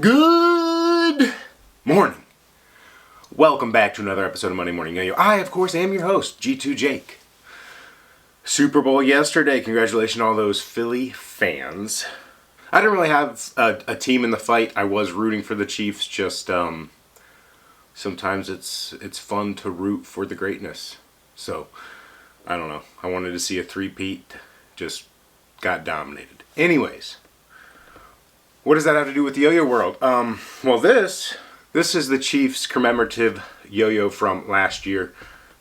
Good morning. Welcome back to another episode of Monday Morning Yo-Yo. I, of course, am your host, G2 Jake. Super Bowl yesterday. Congratulations to all those Philly fans. I didn't really have a team in the fight. I was rooting for the Chiefs. Just sometimes it's fun to root for the greatness. So, I don't know. I wanted to see a three-peat. Just got dominated. Anyways. What does that have to do with the yo-yo world? Well, this is the Chiefs commemorative yo-yo from last year.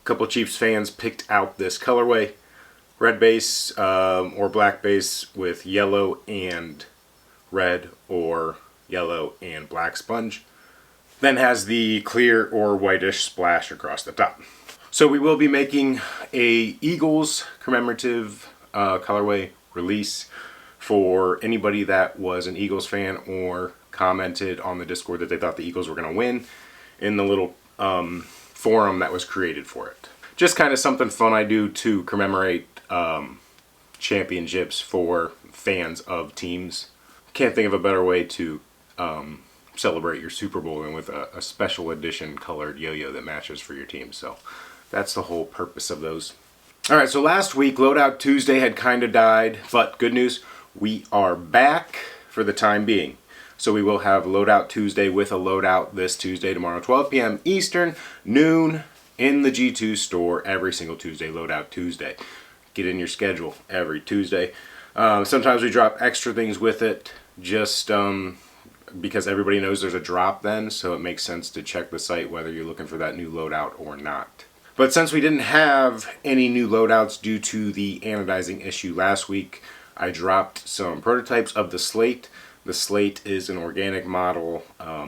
A couple Chiefs fans picked out this colorway. Red base or black base with yellow and red or yellow and black sponge. Then has the clear or whitish splash across the top. So we will be making a Eagles commemorative colorway release for anybody that was an Eagles fan or commented on the Discord that they thought the Eagles were going to win in the little forum that was created for it. Just kind of something fun I do to commemorate championships for fans of teams. Can't think of a better way to celebrate your Super Bowl than with a special edition colored yo-yo that matches for your team. So that's the whole purpose of those. Alright, so last week Loadout Tuesday had kind of died, but good news. We are back for the time being. So we will have Loadout Tuesday with a loadout this Tuesday, tomorrow, 12 p.m. Eastern, noon, in the G2 store every single Tuesday, Loadout Tuesday. Get in your schedule every Tuesday. Sometimes we drop extra things with it, just because everybody knows there's a drop then, so it makes sense to check the site whether you're looking for that new loadout or not. But since we didn't have any new loadouts due to the anodizing issue last week, I dropped some prototypes of the Slate. The Slate is an organic model, a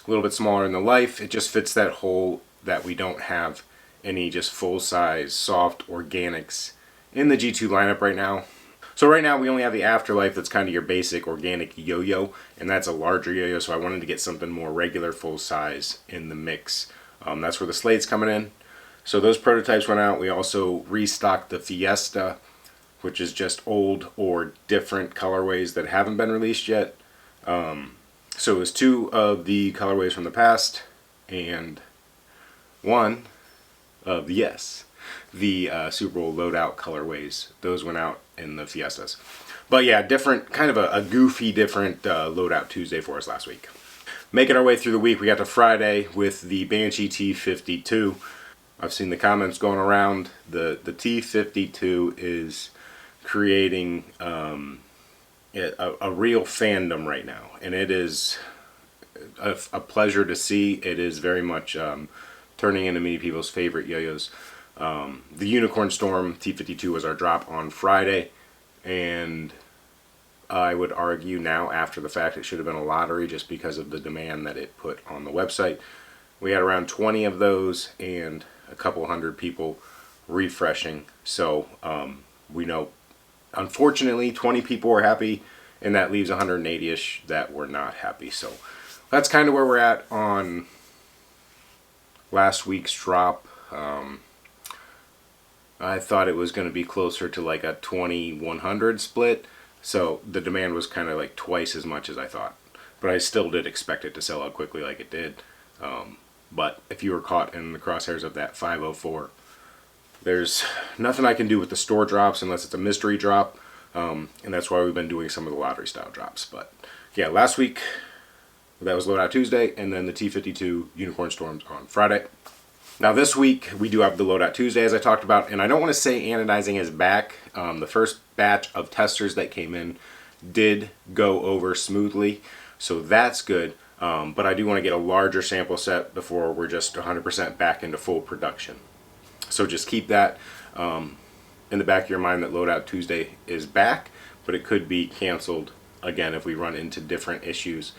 little bit smaller in the life. It just fits that hole that we don't have any just full-size soft organics in the G2 lineup right now. So right now we only have the Afterlife that's kind of your basic organic yo-yo, and that's a larger yo-yo, so I wanted to get something more regular full-size in the mix. That's where the Slate's coming in. So those prototypes went out. We also restocked the Fiesta, which is just old or different colorways that haven't been released yet. So it was two of the colorways from the past, and one of the Super Bowl loadout colorways. Those went out in the Fiestas. But yeah, different, kind of a goofy, different Loadout Tuesday for us last week. Making our way through the week, we got to Friday with the Banshee T52. I've seen the comments going around. The T52 is creating a real fandom right now, and it is a pleasure to see. It is very much turning into many people's favorite yo-yos. The Unicorn Storm T52 was our drop on Friday, and I would argue now after the fact it should have been a lottery just because of the demand that it put on the website. We had around 20 of those and a couple hundred people refreshing, so we know unfortunately 20 people were happy, and that leaves 180-ish that were not happy. So that's kind of where we're at on last week's drop. I thought it was going to be closer to like a 20-100 split, so the demand was kind of like twice as much as I thought. But I still did expect it to sell out quickly like it did. But if you were caught in the crosshairs of that 504, there's nothing I can do with the store drops unless it's a mystery drop, and that's why we've been doing some of the lottery style drops. But yeah, last week that was Loadout Tuesday, and then the T52 Unicorn Storms on Friday. Now this week we do have the Loadout Tuesday, as I talked about, and I don't want to say anodizing is back. The first batch of testers that came in did go over smoothly, so that's good. But I do want to get a larger sample set before we're just 100% back into full production. So just keep that in the back of your mind that Loadout Tuesday is back, but it could be canceled again if we run into different issues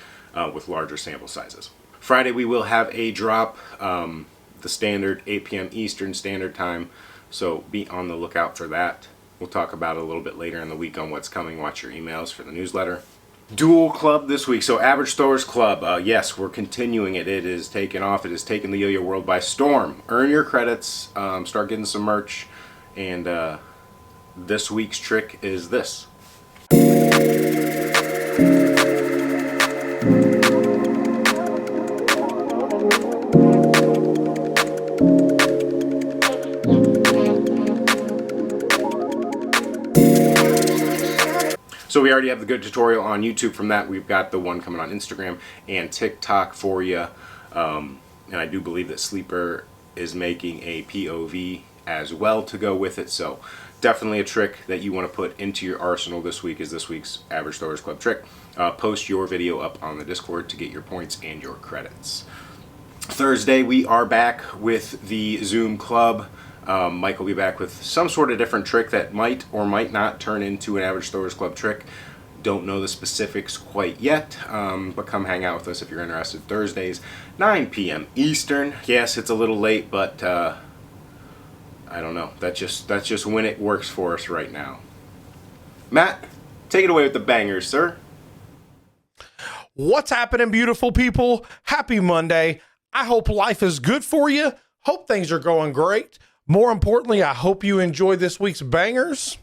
with larger sample sizes. Friday we will have a drop, the standard 8 p.m. Eastern Standard Time, so be on the lookout for that. We'll talk about it a little bit later in the week on what's coming. Watch your emails for the newsletter. Dual club this week. So Average Stores Club, yes, we're continuing it. It is taking off. It has taken the yo-yo world by storm. Earn your credits, start getting some merch, and this week's trick is this. we already have the good tutorial on YouTube from that. We've got the one coming on Instagram and TikTok for you. And I do believe that Sleeper is making a POV as well to go with it. So definitely a trick that you want to put into your arsenal this week is this week's Average Throwers Club trick. Post your video up on the Discord to get your points and your credits. Thursday, we are back with the Zoom Club. Mike will be back with some sort of different trick that might or might not turn into an Average Throwers Club trick. Don't know the specifics quite yet, but come hang out with us if you're interested. Thursdays, 9 p.m. Eastern. Yes, it's a little late, but I don't know. That's just when it works for us right now. Matt, take it away with the bangers, sir. What's happening, beautiful people? Happy Monday. I hope life is good for you. Hope things are going great. More importantly, I hope you enjoy this week's bangers.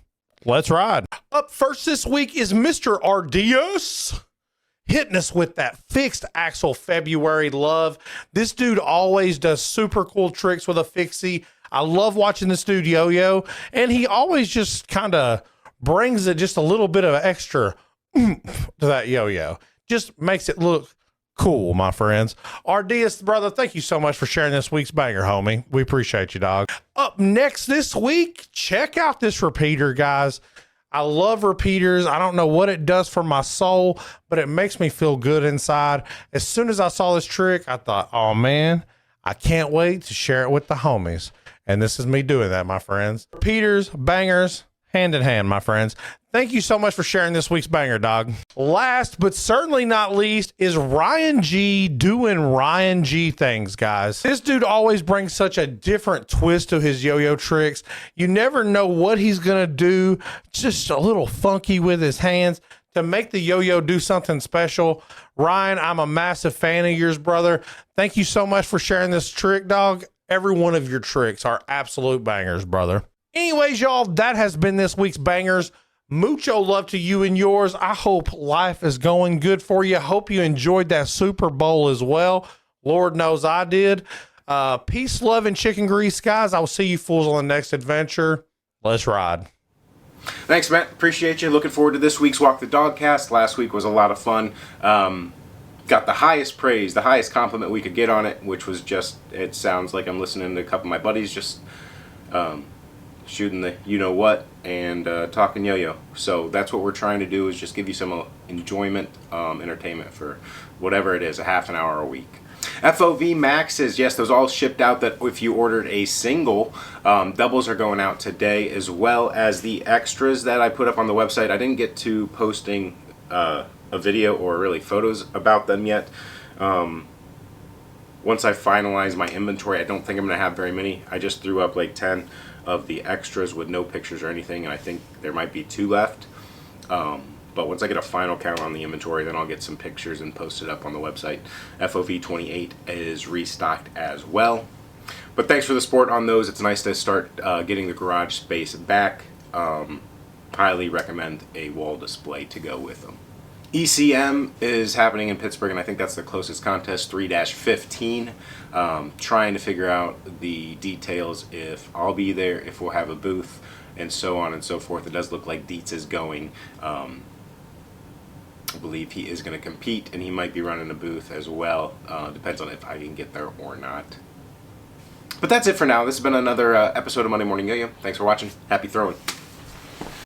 Let's ride. Up first this week is Mr. Ardios, hitting us with that fixed axle February love. This dude always does super cool tricks with a fixie. I love watching this dude yo-yo, and he always just kind of brings it just a little bit of extra to that yo-yo. Just makes it look cool, my friends. Ardias, brother, thank you so much for sharing this week's banger, homie. We appreciate you, dog. Up next this week, check out this repeater, guys. I love repeaters. I don't know what it does for my soul, but it makes me feel good inside. As soon as I saw this trick, I thought, oh man, I can't wait to share it with the homies. And this is me doing that, my friends. Repeaters, bangers, hand in hand, my friends. Thank you so much for sharing this week's banger, dog. Last but certainly not least is Ryan G doing Ryan G things, guys. This dude always brings such a different twist to his yo-yo tricks. You never know what he's gonna do. Just a little funky with his hands to make the yo-yo do something special. Ryan, I'm a massive fan of yours, brother. Thank you so much for sharing this trick, dog. Every one of your tricks are absolute bangers, brother. Anyways, y'all, that has been this week's bangers. Mucho love to you and yours. I hope life is going good for you. Hope you enjoyed that Super Bowl as well. Lord knows I did. Peace, love, and chicken grease, guys. I will see you fools on the next adventure. Let's ride. Thanks, Matt. Appreciate you. Looking forward to this week's Walk the Dog cast. Last week was a lot of fun. Got the highest praise, the highest compliment we could get on it, which was just, it sounds like I'm listening to a couple of my buddies just shooting the you-know-what and talking yo-yo. So that's what we're trying to do, is just give you some enjoyment, entertainment for whatever it is, a half an hour a week. FOV Maxes, yes, those all shipped out. That if you ordered a single, doubles are going out today, as well as the extras that I put up on the website. I didn't get to posting a video or really photos about them yet. Once I finalize my inventory, I don't think I'm going to have very many. I just threw up like 10 of the extras with no pictures or anything, and I think there might be 2 left. But once I get a final count on the inventory, then I'll get some pictures and post it up on the website. FOV 28 is restocked as well. But thanks for the support on those. It's nice to start getting the garage space back. Highly recommend a wall display to go with them. ECM is happening in Pittsburgh, and I think that's the closest contest, 3-15. Trying to figure out the details, if I'll be there, if we'll have a booth, and so on and so forth. It does look like Dietz is going. I believe he is going to compete, and he might be running a booth as well. Depends on if I can get there or not. But that's it for now. This has been another episode of Monday Morning Yo-Yo. Thanks for watching. Happy throwing.